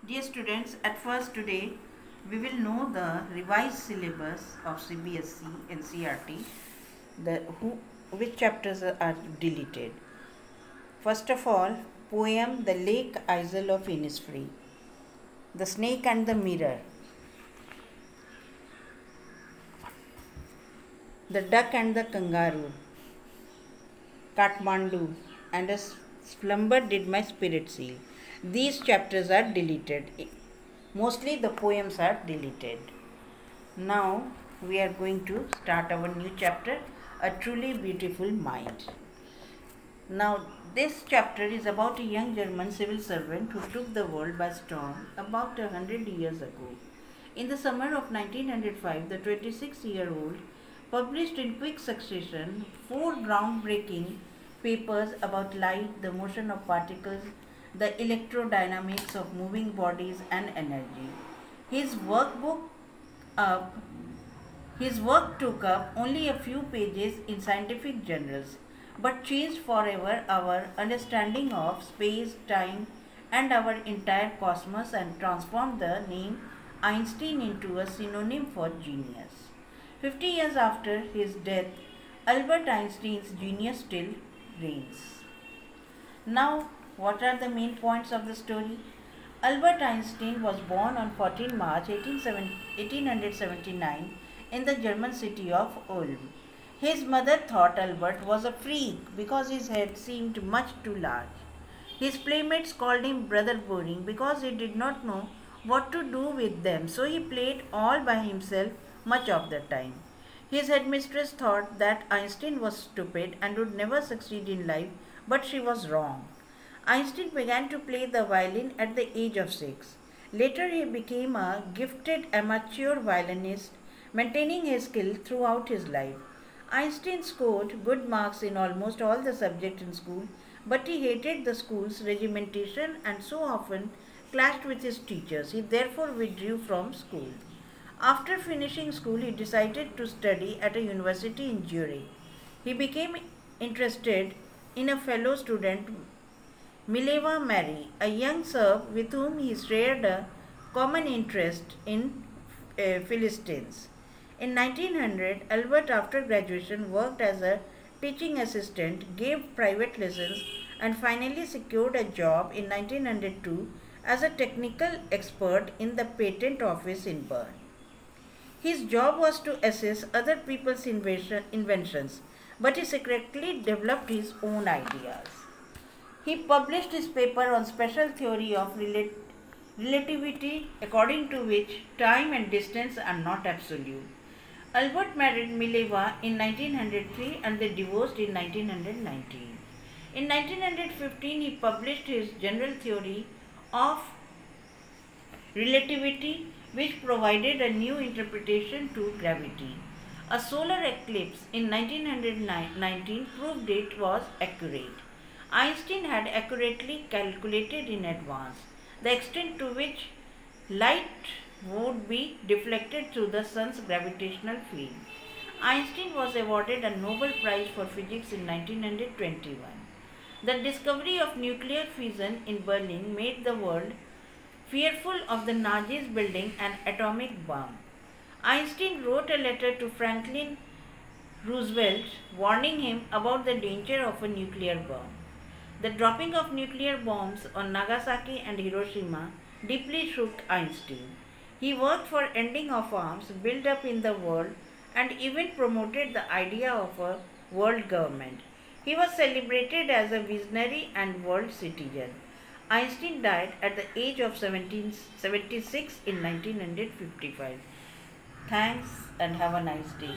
Dear students, at first today we will know the revised syllabus of CBSE and CRT, which chapters are deleted. First of all, poem The Lake Isle of Innisfree, The Snake and the Mirror, The Duck and the Kangaroo, Kathmandu, and A Slumber Did My Spirit Seal. These chapters are deleted. Mostly the poems are deleted. Now we are going to start our new chapter, A Truly Beautiful Mind. Now this chapter is about a young German civil servant who took the world by storm about 100 years ago. In the summer of 1905, the 26-year-old published in quick succession 4 groundbreaking papers about light, the motion of particles, the electrodynamics of moving bodies and energy. His work took up only a few pages in scientific journals, but changed forever our understanding of space, time, and our entire cosmos, and transformed the name Einstein into a synonym for genius. 50 years after his death, Albert Einstein's genius still reigns. Now, what are the main points of the story? Albert Einstein was born on 14 March 1879 in the German city of Ulm. His mother thought Albert was a freak because his head seemed much too large. His playmates called him Brother Boring because he did not know what to do with them, so he played all by himself much of the time. His headmistress thought that Einstein was stupid and would never succeed in life, but she was wrong. Einstein began to play the violin at the age of 6. Later he became a gifted amateur violinist, maintaining his skill throughout his life. Einstein scored good marks in almost all the subjects in school, but he hated the school's regimentation and so often clashed with his teachers. He therefore withdrew from school. After finishing school, he decided to study at a university in Zurich. He became interested in a fellow student, Mileva Mary, a young Serb with whom he shared a common interest in Philistines. In 1900, Albert, after graduation, worked as a teaching assistant, gave private lessons, and finally secured a job in 1902 as a technical expert in the patent office in Bern. His job was to assess other people's inventions, but he secretly developed his own ideas. He published his paper on special theory of relativity, according to which time and distance are not absolute. Albert married Mileva in 1903 and they divorced in 1919. In 1915, he published his general theory of relativity, which provided a new interpretation to gravity. A solar eclipse in 1919 proved it was accurate. Einstein had accurately calculated in advance the extent to which light would be deflected through the sun's gravitational field. Einstein was awarded a Nobel Prize for Physics in 1921. The discovery of nuclear fission in Berlin made the world fearful of the Nazis building an atomic bomb. Einstein wrote a letter to Franklin Roosevelt warning him about the danger of a nuclear bomb. The dropping of nuclear bombs on Nagasaki and Hiroshima deeply shook Einstein. He worked for ending of arms built up in the world and even promoted the idea of a world government. He was celebrated as a visionary and world citizen. Einstein died at the age of 76 in 1955. Thanks and have a nice day.